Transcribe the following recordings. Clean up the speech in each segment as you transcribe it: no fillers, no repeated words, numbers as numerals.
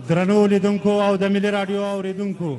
درنو لیدونکو او د ملي رادیو اوریدونکو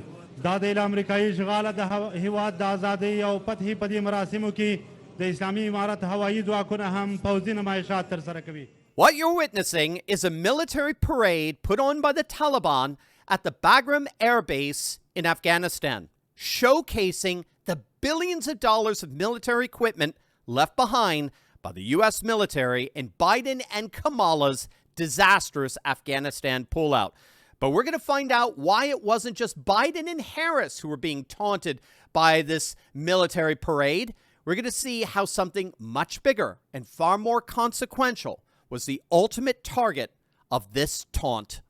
دا د امریکایي اشغال د هیواد د ازادۍ او فتحې په دې مراسمو کې د اسلامي امارت هوایي ځواکونه هم پوځي نمایشات ترسره کوي. What you're witnessing is a military parade put on by the Taliban at the Bagram Air Base in Afghanistan, showcasing the billions of dollars of military equipment left behind by the U.S. military in Biden and Kamala's disastrous Afghanistan pullout. But we're going to find out why it wasn't just Biden and Harris who were being taunted by this military parade. We're going to see how something much bigger and far more consequential was the ultimate target of this taunt.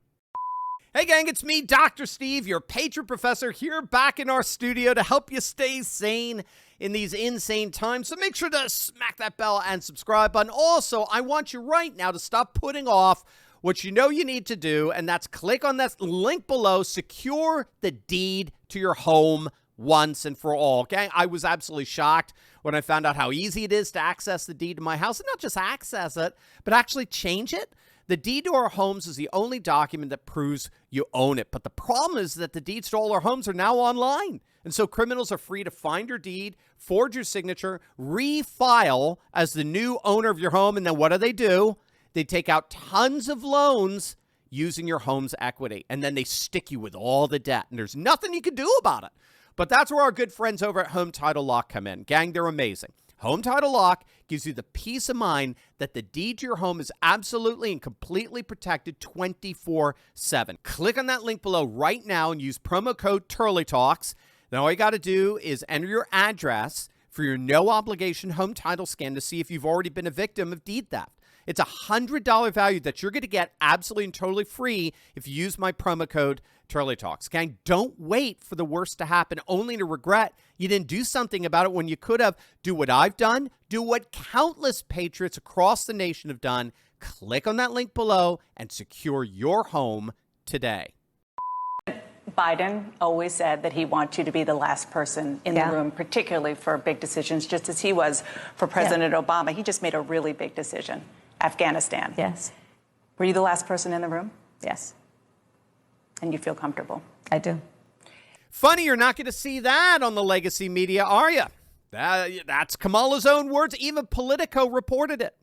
Hey gang, it's me, Dr. Steve, your patron professor, here back in our studio to help you stay sane in these insane times. So make sure to smack that bell and subscribe button. Also, I want you right now to stop putting off what you know you need to do, and that's click on that link below, secure the deed to your home once and for all. Gang, I was absolutely shocked when I found out how easy it is to access the deed to my house, and not just access it, but actually change it. The deed to our homes is the only document that proves you own it. But the problem is that the deeds to all our homes are now online. And so criminals are free to find your deed, forge your signature, refile as the new owner of your home. And then what do? They take out tons of loans using your home's equity. And then they stick you with all the debt. And there's nothing you can do about it. But that's where our good friends over at Home Title Lock come in. Gang, they're amazing. Home Title Lock gives you the peace of mind that the deed to your home is absolutely and completely protected 24/7. Click on that link below right now and use promo code TurleyTalks. Then all you got to do is enter your address for your no-obligation home title scan to see if you've already been a victim of deed theft. It's a $100 value that you're going to get absolutely and totally free if you use my promo code TurleyTalks. Gang, don't wait for the worst to happen only to regret you didn't do something about it when you could have. Do what I've done. Do what countless patriots across the nation have done. Click on that link below and secure your home today. Biden always said that he wants you to be the last person in the room, particularly for big decisions, just as he was for President Obama. He just made a really big decision. Afghanistan. Yes. Were you the last person in the room? Yes. And you feel comfortable? I do. Funny, you're not going to see that on the legacy media, are you? That's Kamala's own words. Even Politico reported it.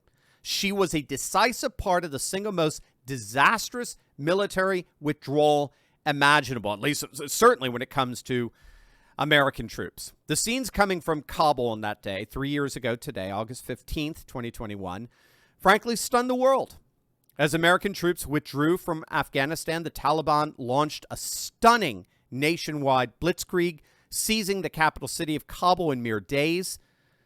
She was a decisive part of the single most disastrous military withdrawal imaginable, at least certainly when it comes to American troops. The scenes coming from Kabul on that day, 3 years ago today, August 15th, 2021, frankly stunned the world. As American troops withdrew from Afghanistan, the Taliban launched a stunning nationwide blitzkrieg, seizing the capital city of Kabul in mere days.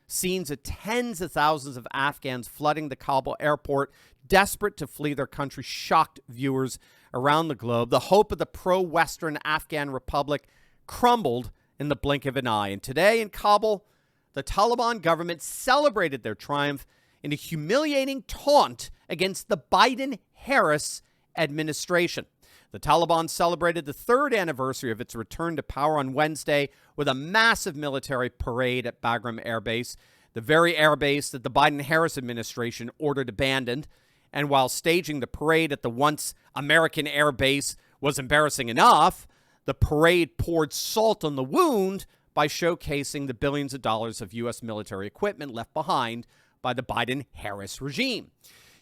Scenes of tens of thousands of Afghans flooding the Kabul airport, desperate to flee their country, shocked viewers around the globe. The hope of the pro-Western Afghan Republic crumbled in the blink of an eye. And today in Kabul, the Taliban government celebrated their triumph in a humiliating taunt against the Biden-Harris administration. The Taliban celebrated the third anniversary of its return to power on Wednesday with a massive military parade at Bagram Air Base, the very air base that the Biden-Harris administration ordered abandoned. And while staging the parade at the once American air base was embarrassing enough, the parade poured salt on the wound by showcasing the billions of dollars of U.S. military equipment left behind by the Biden-Harris regime.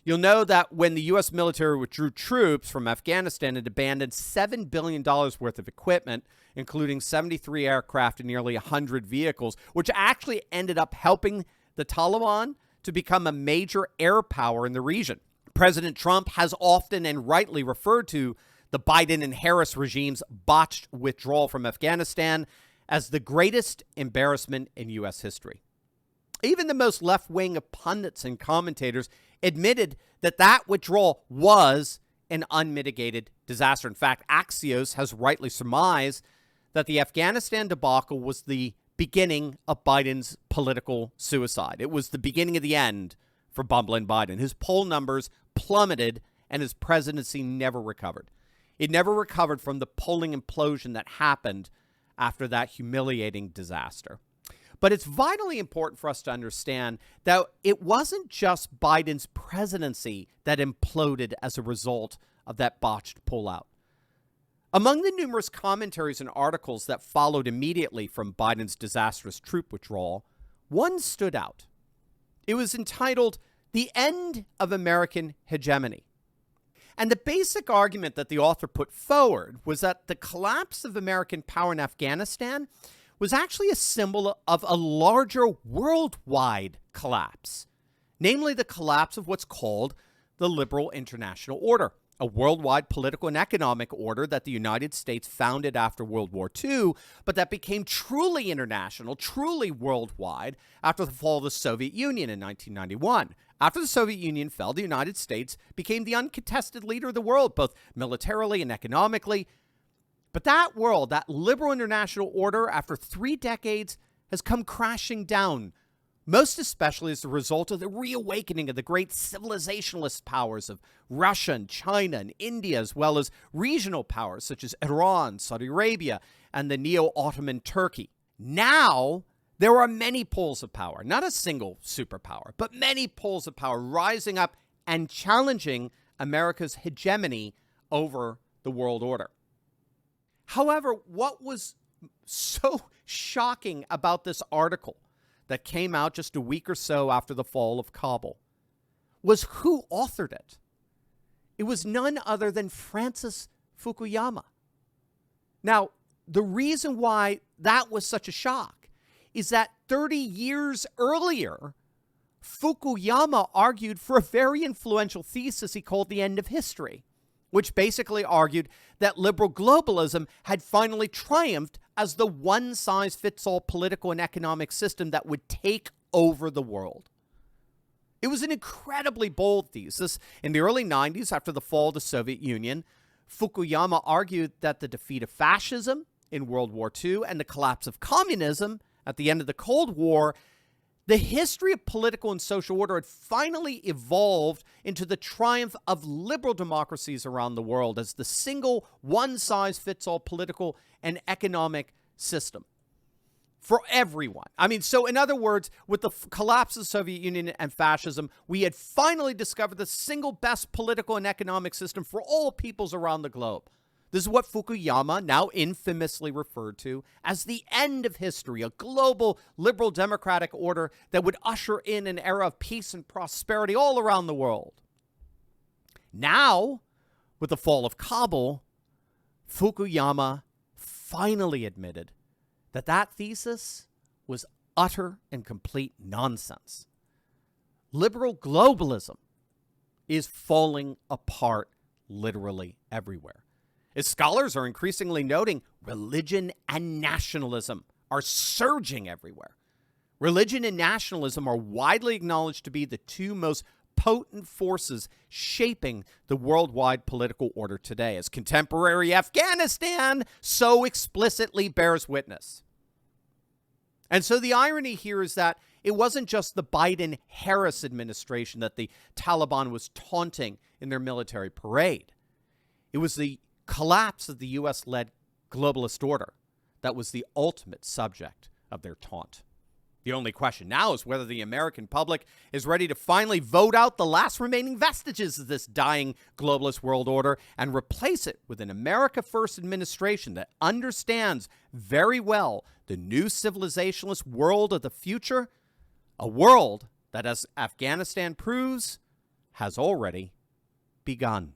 You'll know that when the U.S. military withdrew troops from Afghanistan, it abandoned $7 billion worth of equipment, including 73 aircraft and nearly 100 vehicles, which actually ended up helping the Taliban to become a major air power in the region. President Trump has often and rightly referred to the Biden and Harris regime's botched withdrawal from Afghanistan as the greatest embarrassment in U.S. history. Even the most left-wing of pundits and commentators admitted that that withdrawal was an unmitigated disaster. In fact, Axios has rightly surmised that the Afghanistan debacle was the beginning of Biden's political suicide. It was the beginning of the end for bumbling Biden. His poll numbers plummeted and his presidency never recovered. It never recovered from the polling implosion that happened after that humiliating disaster. But it's vitally important for us to understand that it wasn't just Biden's presidency that imploded as a result of that botched pullout. Among the numerous commentaries and articles that followed immediately from Biden's disastrous troop withdrawal, one stood out. It was entitled, "The End of American Hegemony." And the basic argument that the author put forward was that the collapse of American power in Afghanistan was actually a symbol of a larger worldwide collapse, namely the collapse of what's called the liberal international order, a worldwide political and economic order that the United States founded after World War II, but that became truly international, truly worldwide after the fall of the Soviet Union in 1991. After the Soviet Union fell, the United States became the uncontested leader of the world, both militarily and economically. But that world, that liberal international order, after 3 decades, has come crashing down, most especially as a result of the reawakening of the great civilizationalist powers of Russia and China and India, as well as regional powers such as Iran, Saudi Arabia, and the neo-Ottoman Turkey. Now, there are many poles of power, not a single superpower, but many poles of power rising up and challenging America's hegemony over the world order. However, what was so shocking about this article that came out just a week or so after the fall of Kabul was who authored it. It was none other than Francis Fukuyama. Now, the reason why that was such a shock is that 30 years earlier, Fukuyama argued for a very influential thesis he called the end of history, which basically argued that liberal globalism had finally triumphed as the one-size-fits-all political and economic system that would take over the world. It was an incredibly bold thesis. In the early 90s, after the fall of the Soviet Union, Fukuyama argued that the defeat of fascism in World War II and the collapse of communism at the end of the Cold War, the history of political and social order had finally evolved into the triumph of liberal democracies around the world as the single one-size-fits-all political and economic system for everyone. I mean, so in other words, with the collapse of the Soviet Union and fascism, we had finally discovered the single best political and economic system for all peoples around the globe. This is what Fukuyama now infamously referred to as the end of history, a global liberal democratic order that would usher in an era of peace and prosperity all around the world. Now, with the fall of Kabul, Fukuyama finally admitted that that thesis was utter and complete nonsense. Liberal globalism is falling apart literally everywhere. As scholars are increasingly noting, religion and nationalism are surging everywhere. Religion and nationalism are widely acknowledged to be the two most potent forces shaping the worldwide political order today, as contemporary Afghanistan so explicitly bears witness. And so the irony here is that it wasn't just the Biden-Harris administration that the Taliban was taunting in their military parade. It was the collapse of the U.S.-led globalist order that was the ultimate subject of their taunt. The only question now is whether the American public is ready to finally vote out the last remaining vestiges of this dying globalist world order and replace it with an America First administration that understands very well the new civilizationalist world of the future, a world that, as Afghanistan proves, has already begun.